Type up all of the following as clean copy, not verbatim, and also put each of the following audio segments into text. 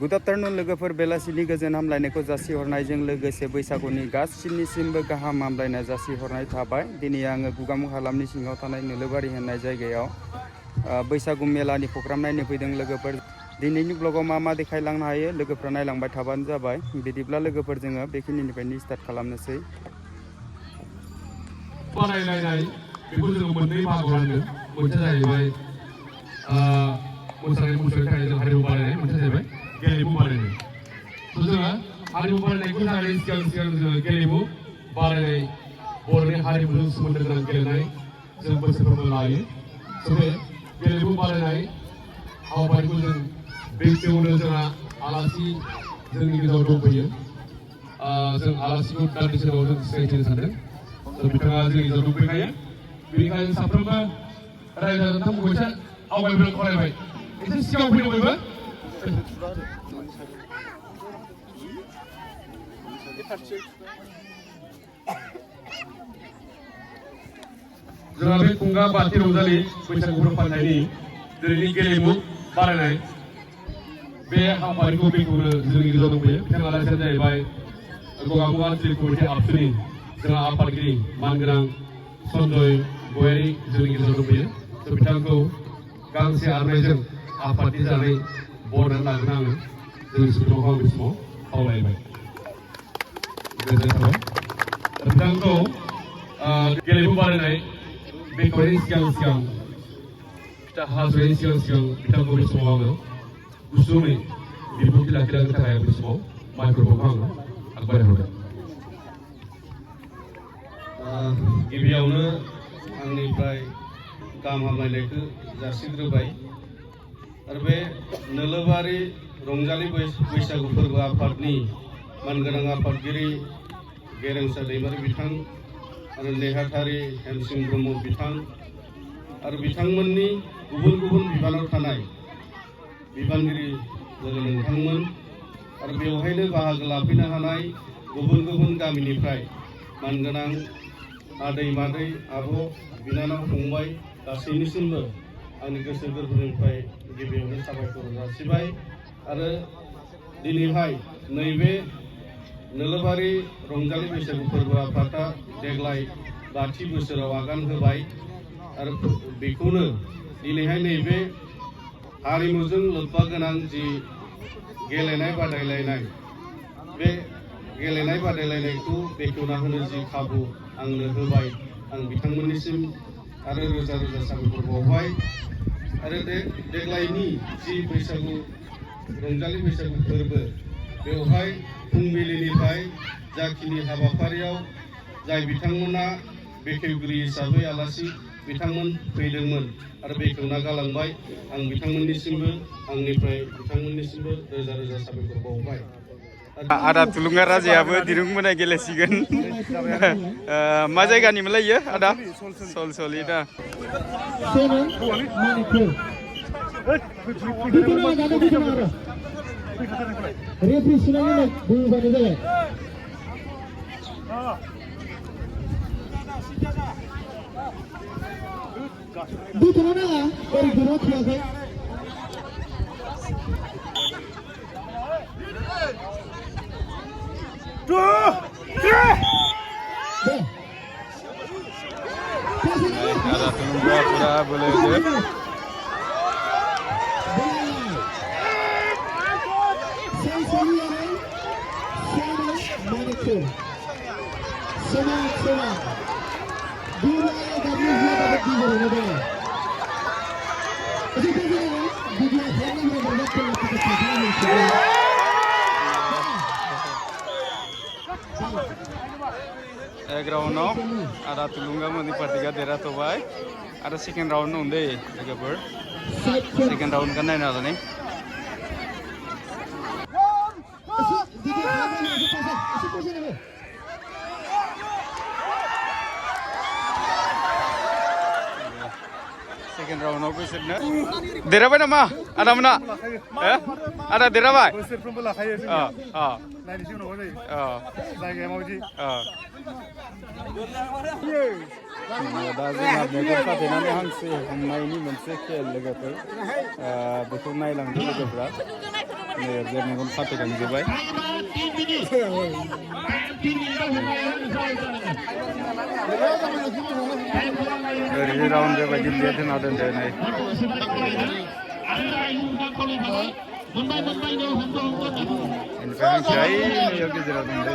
Good afternoon लोगोफोर बेलासिनि गोजोन हामलायनायखौ जासिहरनायजों लोगोसे बैसागुनि गासिनिसिमबो गाहाम हामलायनाय जासिहरनाय थाबाय। दिनै आङो गुगामुख हालामनि सिङाव थानाय नोलोबारि होननाय जायगायाव बैसागु मेलानि प्रग्राम नायनो फैदों लोगोफोर। दिनैनि ब्लगाव मा मा देखायलांनो हायो लोगोफ्रा नायलांबाय थाबानो जाबाय। बिदिब्ला लोगोफोर जोङो बेखिनिनिफ्रायनो स्टार्ट खालामनोसै। बादायलायनाय बेखौ जोङो मोननै बाहागोआव रानदों। मोनसेया जाहैबाय मोसानाय मुसुरनायनि थाखाय जों हारिमु बादायनाय, मोनसेया जाहैबाय गेलेमु बादायनाय। जोङो हारिमु बादायनायखौ जागायनायनि सिगां जोङो गेलेमु बादायनाय, बर'नि हारिमुजों सोमोन्दो गोनां गेलेनाय जों बोसोरफ्रोमबो लायो। बे गेलेमु बादायनाय हाबाफारिखौ जों बेखेवनो जोंहा आलासि जोंनि गेजेराव दंफैयो। जों आलासिखौ दान्दिसे उनाव जों सिनायथिनो सानदों। बिथाङा जोंनि गेजेराव दंफैखायो। बेनिखायनो साफ्रोमबो रायजो राजाफोरखौ मोनसे आवगायबोनो खावलायबाय। एसे सिगाङाव फैदों बयबो। जोंहा बे खुंगा बाथि रंजालि बैसागु फोरबो फालिनायनि दिनैनि गेलेमु बादायनाय बे हाबाफारिखौ बेखेवनो जोंनि गेजेराव दंफैयो। बिथाङा आलासियानो जाहैबाय गगामुख आनसलिक कमिटि आबसुनि जोंहा आफादगिरि मानगोनां सन्जय गयारि जोंनि गेजेराव दंफैयो। बिथांखौ गांसे आर'नाइजों आफादनि जानाय बरायनानै लागोन आङो जोंनि सुबुंखौ आं बे समाव खावलायबाय। गोजोननाय थाबाय। बिथांखौ गेलेमु बादायनाय बेखेवनायनि सिगां फिथा हास'नायनि सिगां बिथांखौ बे समाव आङो गुसुङै बिबुंथि लाखिलांनो थाखाय बे समाव माइक्र'फनखौ आङो आगबायहरदों। गिबियावनो आंनिफ्राय गाहाम हामलायनायखौ जासिग्रोबाय। आरो बे नोलोबारि रंजालि बैसागु फोरबो आफादनि मानगोनां आफादगिरि गेरेमसा दैमारि बिथां आरो नेहाथारि हेमसिं ब्रह्म बिथां आरो बिथांमोननि गुबुन गुबुन बिबानाव थानाय बिबानगिरि लोगो नोंथांमोन आरो बेवहायनो बाहागो लाफैनो हानाय गुबुन गुबुन गामिनिफ्राय मानगोनां आदै मादै आब' बिनानाव फंबाय गासैनिसिमबो आंनि गोसो गोरबोनिफ्राय गिबियावनो साबायखर जासिबाय। आरो दिनैहाय नैबे नोलोबारि रंजालि बैसागु फोरबो आफादा देग्लाय 5थि बोसोराव आगान होबाय। आरो बेखौनो दिनैहाय नैबे हारिमुजों लोब्बा गोनां जि गेलेनाय बादायलायनाय, बे गेलेनाय बादायलायनायखौ बेखेवना होनो जि खाबु आंनो होबाय, आं बिथांमोननिसिम आरो रोजा रोजा साबायखर बावबाय। आरो देग्लायनि जि बैसागु रंजालि बैसागु फोरबो, बेवहाय फुंबिलिनिफ्राय जाखिनि हाबाफारियाव जाय बिथांमोना बेखेवगिरि हिसाबै आलासि बिथांमोन फैदोंमोन आरो बेखेवना गालांबाय, आं बिथांमोननिसिमबो आंनिफ्राय बिथांमोननिसिमबो रोजा रोजा साबायखर बावबाय। आदा थुलुंगा राजायाबो दिरुं बोनाय गेलेसिगोन। मा जायगानिमोनलाय इयो आदा? सलसलि दा। Ada tunggu pura boleh je. Ground ada tulunga mandi partiga dera tobai. Ada second round unde logofor. Second round kan naik nada nih. Second round aku sedna. Dera apa nama? Ada mana? Ada dera apa? Naik di sini orang ni. Naik yang mau ji. दा जोंहा मेगन खाथेनानै हांसो हमनायनि मोनसे खेल लोगोफोर बेखौ नायलांदों लोगोफ्रा। नोरजों मेगन फाटेखांजोब्बाय ओरैनो राउन्ड बेबायदि प्लेट होना दोनदो नै बेनिफ्राय हांसोआ नैयाव गेजेराव दं दै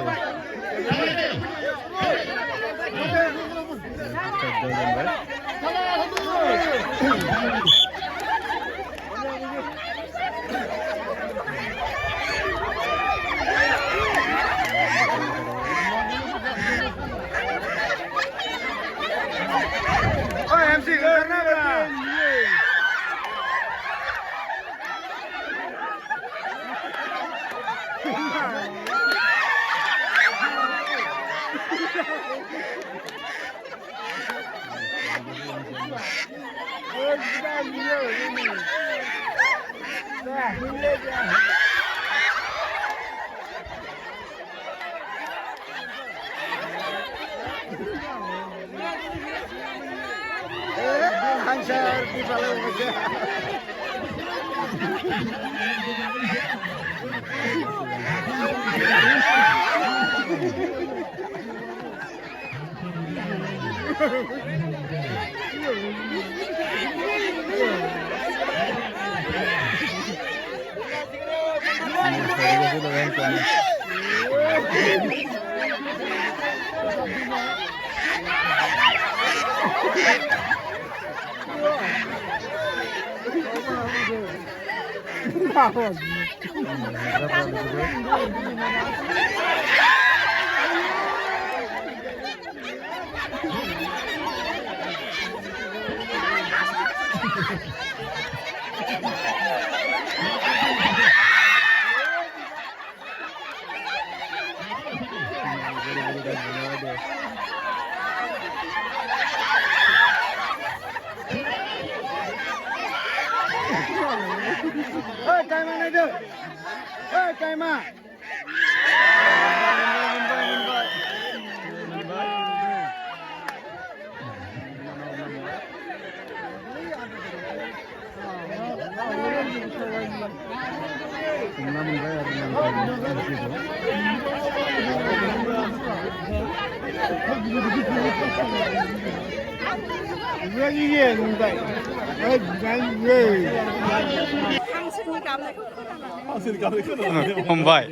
हमबाय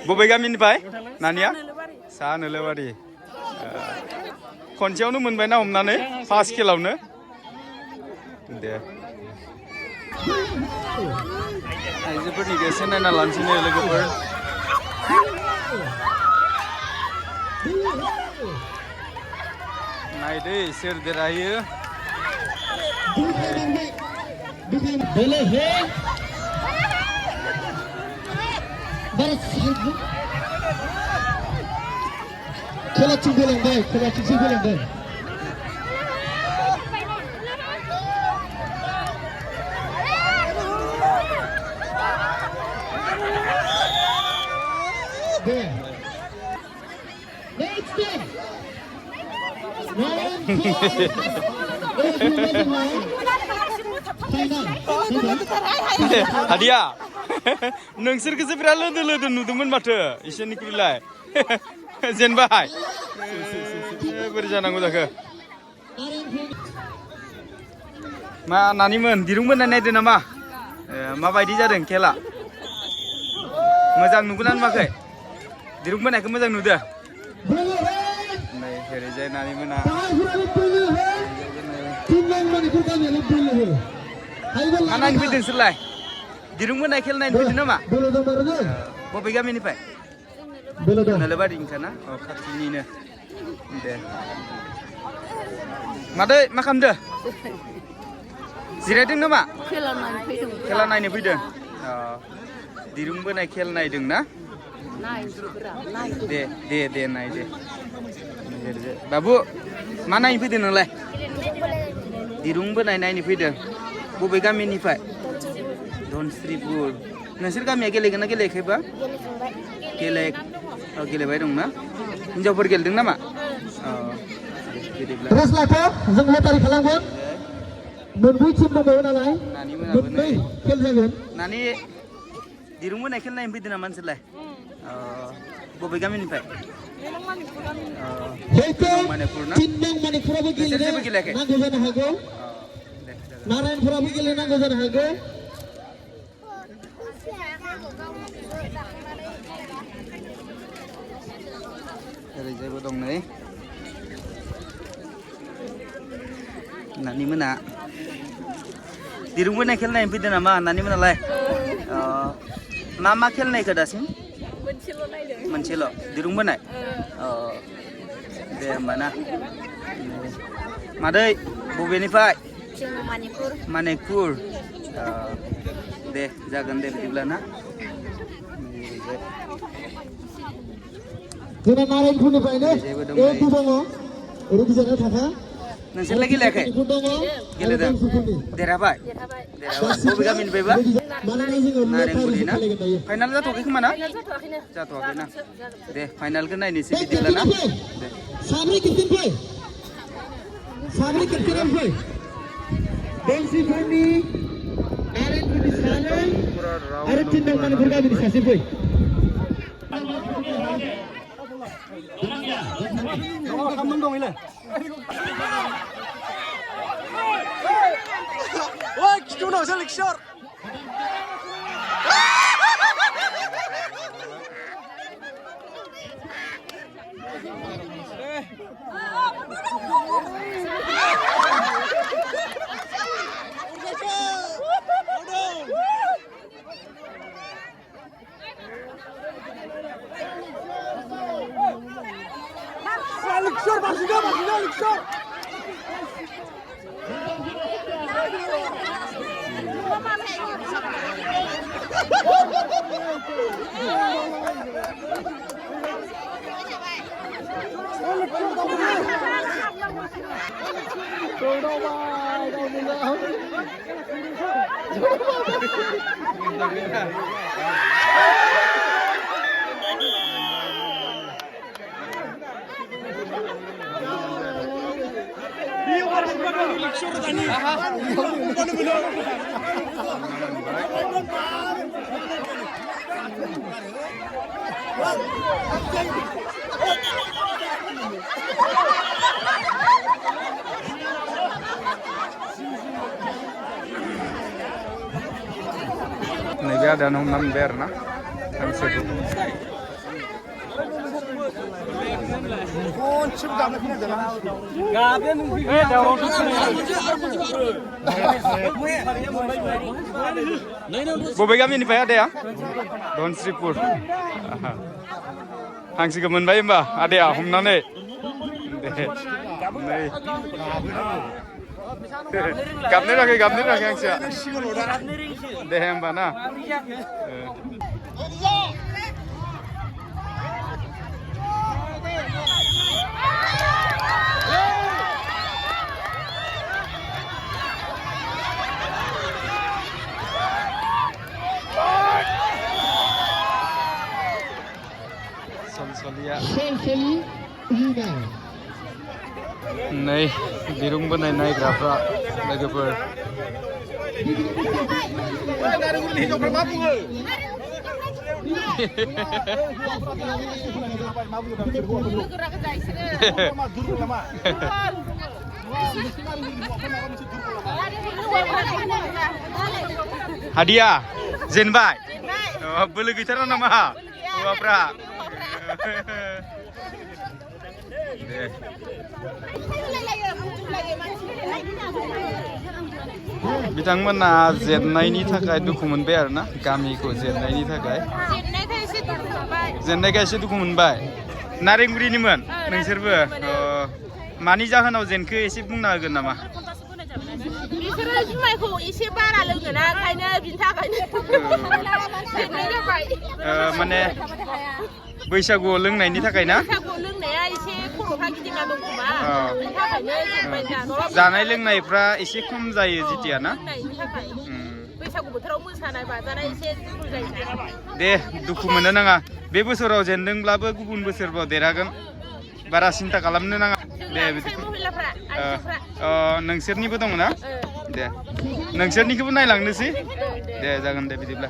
बबे गामिनिफ्राय नानिया सा नोलोबारि खनसेयावनो मोनबायना हमनानै फार्स्ट खेलावनो दे आइजोफोरनि एसे नायना लानोसै लोगोफोर नायदो सोर देरहायो खेला थिंलांबाय खेला थिंलांबाय दे नेक्स्ट डे हादिया नोंसोरखौसो बिराद लोदो लोदो नुदोंमोन माथो इसोरनिख्रुइलाय जेनबाय बोरै जानांगौ जाखो मा नानिमोन दिरुं बोनाय नायदो नामा माबायदि जादों खेला मोजां नुगोना नुवाखै दिरुं बोनायखौ मोजां नुदो नै ओरैजाय नानिमोना मा नायनो फैदों नोंसोरलाय दिरुं बोनाय खेला नायनो फैदों नामा बबे गामिनिफ्राय नोलोबारिनिखा ना अ खाथिनिनो दे मादै मा खालामदो जिरायदों नामा खेला नायनो फैदों दिरुं बोनाय खेल नायदों ना दे दे दे नाय दे बाबु मा नायनो फैदों नोंलाय दिरुं बोनाय नायनो फैदों बबे गामिनिफ्राय धनस्रिपुर नोंसोर गामिया गेलेगोन ना गेलेयाखैबा गेलेबाय दं ना हिनजावफोर गेलेदों नामा रेस लाखौ जों लटारि खालामगोन मोनब्रै टिम दंबावो नालाय मोननै खेल जागोन नानि दिरुं बोनाय खेला नायनो फैदों नामा नोंसोरलाय बबे गामिनिफ्राय हयथ' मानिपुर ना 3 नं मानिपुराबो जेबो गेलेयाखै? नांगौ जानो हागौ दे जागोन। नारायणपुराबो गेलेनांगौ जानो हागौ ओरैजायबो दं नै नानि मोना दिरुं बोनाय खेला नायनो फैदों नामा नानि मोनालाय मा खेला नायखो दासिम मोनसेल' दिरुं बोनाय दे होमबा ना मादै बबेनिफ्राय मानिकपुर दे जागोन दे बिदिब्ला ना जोंना नारायणपुरनिफ्रायनो एबो दङ ओरै बिजानाव थाखा नोंसोरलाय गेलेयाखै गेलेदों देरहाबाय बबे गामिनिफ्रायबा नारेंगुरि ना फाइनाल जाथ'वाखै खोमा ना जाथ'वाखै ना दे फाइनालखौ नायनोसै बिदिब्ला ना दे साब्रै केप्टेन फै बेंसिफोरनि नारायणपुरनि सानै आरो 3 नं मानिपुर गामिनि सासे फै नैबे आदायानो हमना मोनबाय आरो ना हांसोखौ बबे गामिनिफ्राय आदाया धनस्रिपुर हांसोखौ मोनबाय होमबा आदाया हमनानै दे नै गाबनो रोङाखै हांसोआ दे होमबा ना नै दिरुं बोनाय नायग्राफ्रा लोगोफोर हादिया जेनबाय बोलो गैथारा नामा हौवाफ्रा दे बिथांमोना जेननायनि थाखाय दुखु मोनबाय आरो ना गामिखौ जेननायनि थाखाय जेननायखाय एसे दुखु मोनबाय नारेंगुरिनिमोन नोंसोरबो मानि जाहोनाव जेनखो एसे बुंना होगोन नामा बिसोरो जुमायखौ एसे बारा लोङोना ओंखायनो बिनि थाखायनो जेननाय जाबाय माने बैसागुआव लोंनायनि थाखाय ना बैसागुआव लोंनाया एसे खर'फ्रा गिदिंना दं खोमा बिनि थाखायनो जेनबाय जानाय लोंनायफ्रा एसे खम जायो जितिया ना लोंनायनि थाखाय बैसागु बोथोराव मोसानाय बाजानाय एसे दुखु जायो दे दुखु मोननो नाङा बे बोसोराव जेनदोंब्लाबो गुबुन बोसोरफ्राव देरहागोन बारा सिन्था खालामनो नाङा दे नोंसोरनिबो दङ ना दे नोंसोरनिखौबो नायलांनोसै दे जागोन दे बिदिब्ला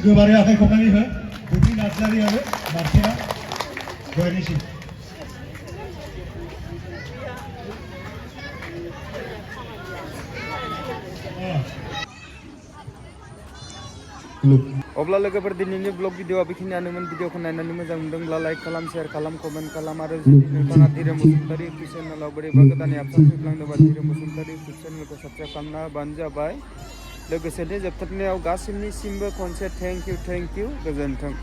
गोबारै आखाइ खबनानै हो बुद्धि नार्जारि आरो मार्टिना गयारिसिम अब्ला लोगोफोर दिनैनि ब्लग भिडिअआ बेखिनियानोमोन। भिडिअखौ नायनानै मोजां मोनदोंब्ला लाइक खालाम, शेयार खालाम, कमेन्ट खालाम आरो जुदि नोंथाङा धीरेन बसुमतारी इउटुब चेनेलाव बोरैबा गोदानै आपल'ड फैफ्लांदोंबा धीरेन बसुमतारी इउटुब चेनेलखौ साबस्क्राइब खालामना होबानो जाबाय। लोगोसेनो जोबथारनायाव गासिनिसिमबो खनसे थेंक इउ गोजोन्थों।